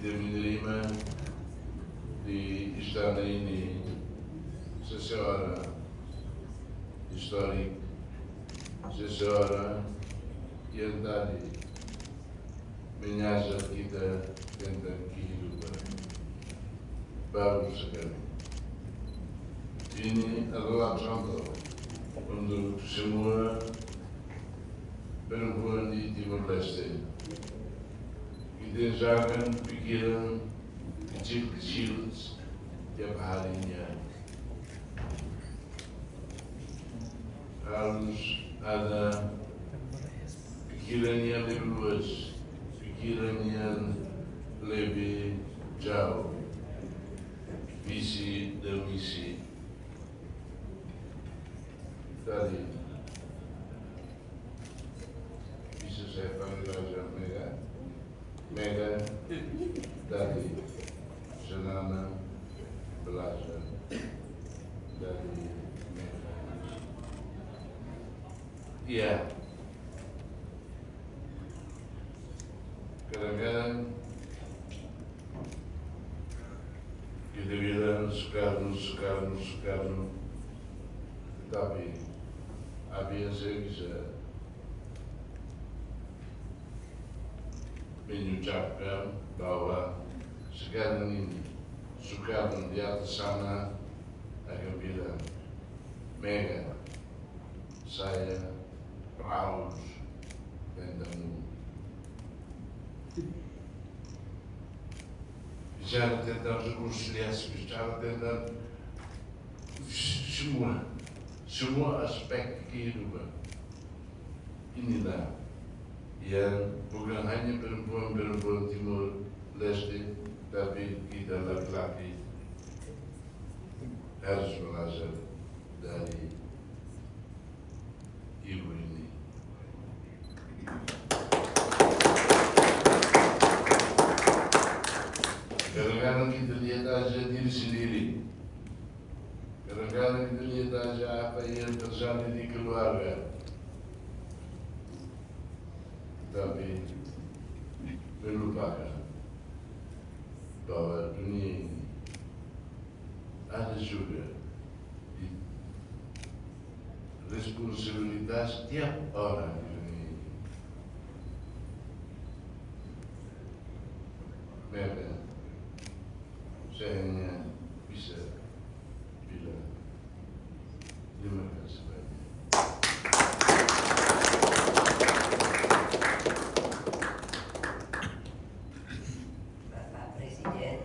kita menerima di istana ini seseorang historik, seseorang yang tadi menyasar kita tentang kehidupan. Bagus sekali. Ini adalah contoh untuk semua perempuan di Timor Leste. Kita jangan pikiran kecil-kecil tiap harinya. Harus ada pikiran yang lebih luas, pikiran yang lebih jauh, visi dan misi. Tadi bisa saya panggil aja Mega dari Senana belajar dari Mega. Iya. Kadang-kadang kita bilang Soekarno, tapi apa yang saya bisa mengucapkan bahwa sekarang ini Soekarno di atas sana akan bilang, Mega, saya proud tentangmu. Bicara tentang rekonsiliasi, bicara tentang semua aspek kehidupan. Inilah yang bukan hanya perempuan-perempuan Timor Leste, tapi kita laki-laki harus belajar dari ibu ini. Kadang-kadang kita lihat aja diri sendiri. Kadang-kadang kita lihat aja apa yang terjadi di keluarga. Tapi melupakan bahwa dunia ini ada juga responsabilitas tiap orang di dunia ini. Maka saya hanya bisa bilang terima kasih banyak. Bapak Presiden,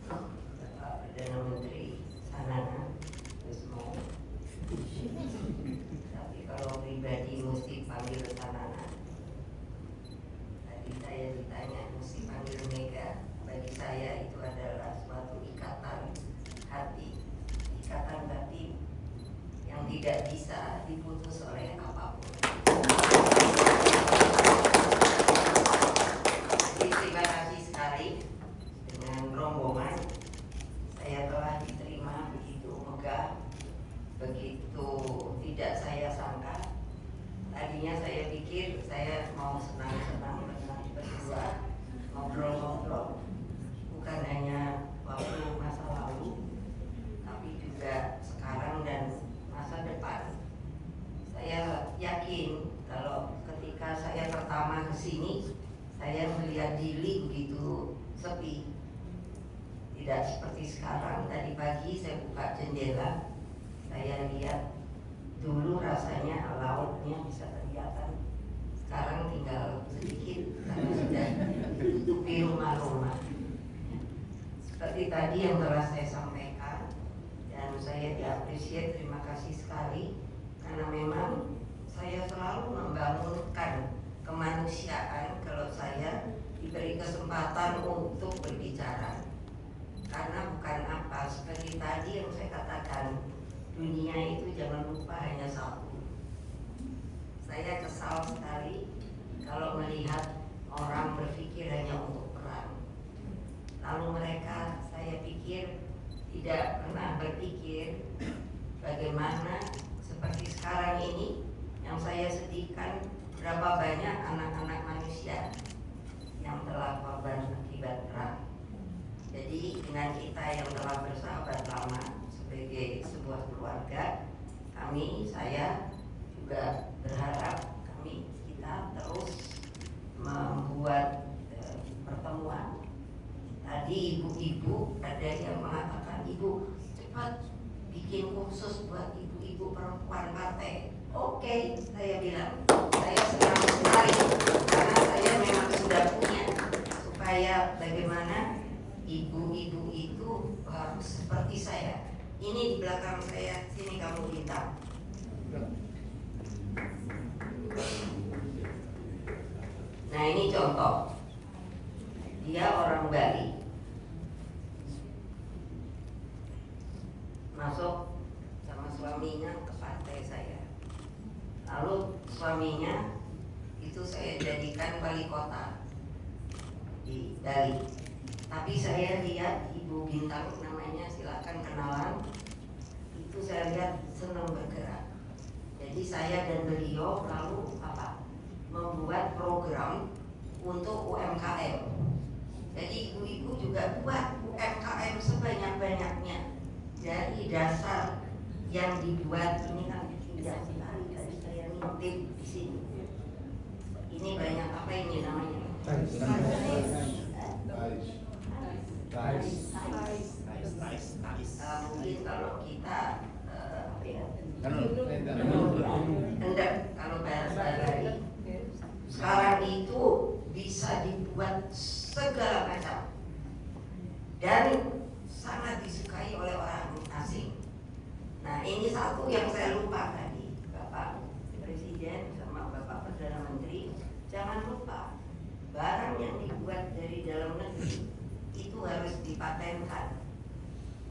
Bapak Perdana Menteri Sanana Gusmo. Tapi kalau pribadi mesti panggil Sanana. Tadi saya ditanya mesti panggil Mega. Bagi saya itu adalah suatu ikatan hati, ikatan batin yang tidak bisa diputus oleh apapun. Jadi terima kasih sekali dengan rombongan. Saya telah diterima begitu megah, begitu tidak saya sangka. Tadinya saya pikir saya mau senang-senang dengan berdua, ngobrol-ngobrol, bukan hanya waktu masa lalu, tapi juga sekarang dan masa depan. Saya yakin kalau ketika saya pertama ke sini, saya melihat Dili begitu sepi. Tidak seperti sekarang. Tadi pagi saya buka jendela, saya lihat dulu rasanya lautnya bisa kelihatan. Sekarang tinggal sedikit karena sudah ditutupi rumah-rumah. Seperti tadi yang telah saya sampaikan, dan saya diapresiasi, terima kasih sekali karena memang saya selalu membangunkan kemanusiaan kalau saya diberi kesempatan untuk berbicara. Karena bukan apa, seperti tadi yang saya katakan, dunia itu jangan lupa hanya satu. Saya kesal sekali kalau melihat orang berpikir hanya untuk perang. Lalu mereka, saya pikir, tidak pernah berpikir bagaimana seperti sekarang ini yang saya sedihkan, berapa banyak anak-anak manusia yang telah korban akibat perang. Jadi dengan kita yang telah bersahabat lama sebagai sebuah keluarga, saya juga berharap kita terus membuat pertemuan. Tadi ibu-ibu ada yang mengatakan, ibu cepat bikin khusus buat ibu-ibu perempuan partai. Oke, saya bilang saya senang sekali karena saya memang sudah punya, supaya bagaimana ibu-ibu itu harus seperti saya. Ini di belakang saya, sini kamu bintang. Nah ini contoh, dia orang Bali, masuk sama suaminya ke partai saya. Lalu suaminya itu saya jadikan wali kota di Bali. Tapi saya lihat Ibu Bintang namanya, silakan kenalan. Itu saya lihat senang bergerak. Jadi saya dan beliau lalu membuat program untuk UMKM. Jadi ibu-ibu juga buat UMKM sebanyak-banyaknya. Dari dasar yang dibuat ini kan indah sekali, tadi saya nitip di sini. Ini banyak apa ini namanya? Mungkin kalau kita kalau bahasa Bali sekarang itu bisa dibuat segala macam dan sangat disukai oleh orang asing. Nah ini satu yang saya lupa tadi, Bapak Presiden sama Bapak Perdana Menteri, jangan lupa barang yang dibuat dari dalam negeri itu harus dipatenkan.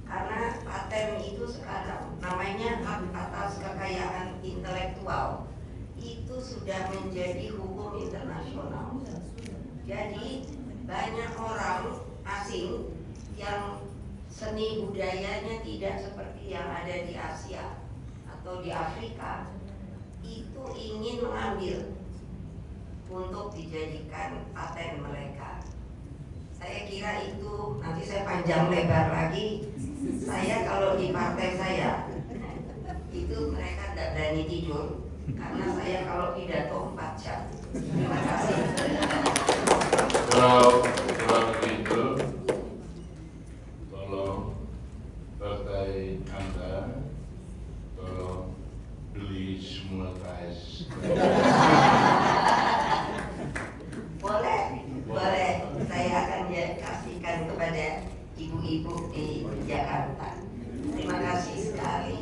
Karena paten itu sekarang namanya hak atas kekayaan intelektual, itu sudah menjadi hukum internasional. Jadi banyak orang asing yang seni budayanya tidak seperti yang ada di Asia atau di Afrika, itu ingin mengambil untuk dijadikan paten mereka. Saya kira itu, nanti saya panjang lebar lagi. Saya kalau di partai saya itu mereka tidak berani tidur karena saya kalau pidato 4 jam. Terima kasih. Kalau begitu, tolong partai Anda tolong beli semua tas. Boleh. Saya akan kasihkan kepada ibu-ibu di Jakarta. Terima kasih sekali.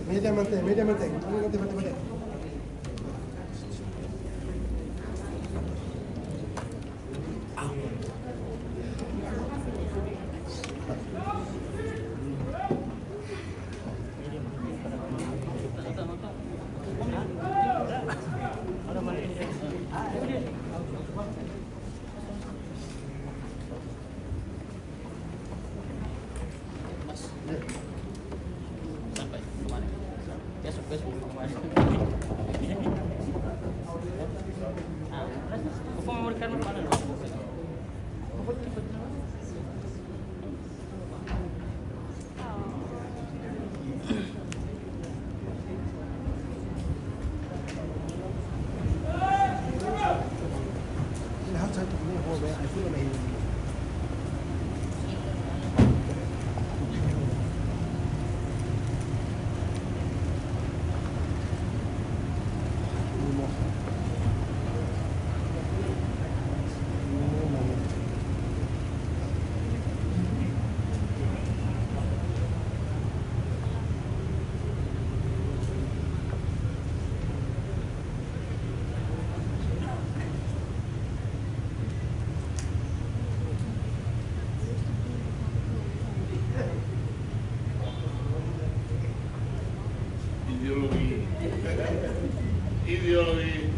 Mediamente. Sampai kemana? Besok kemana? Aku memberikan mana? ideologi. Ideologi.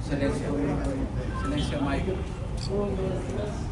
Silencio. Silencio, Mike.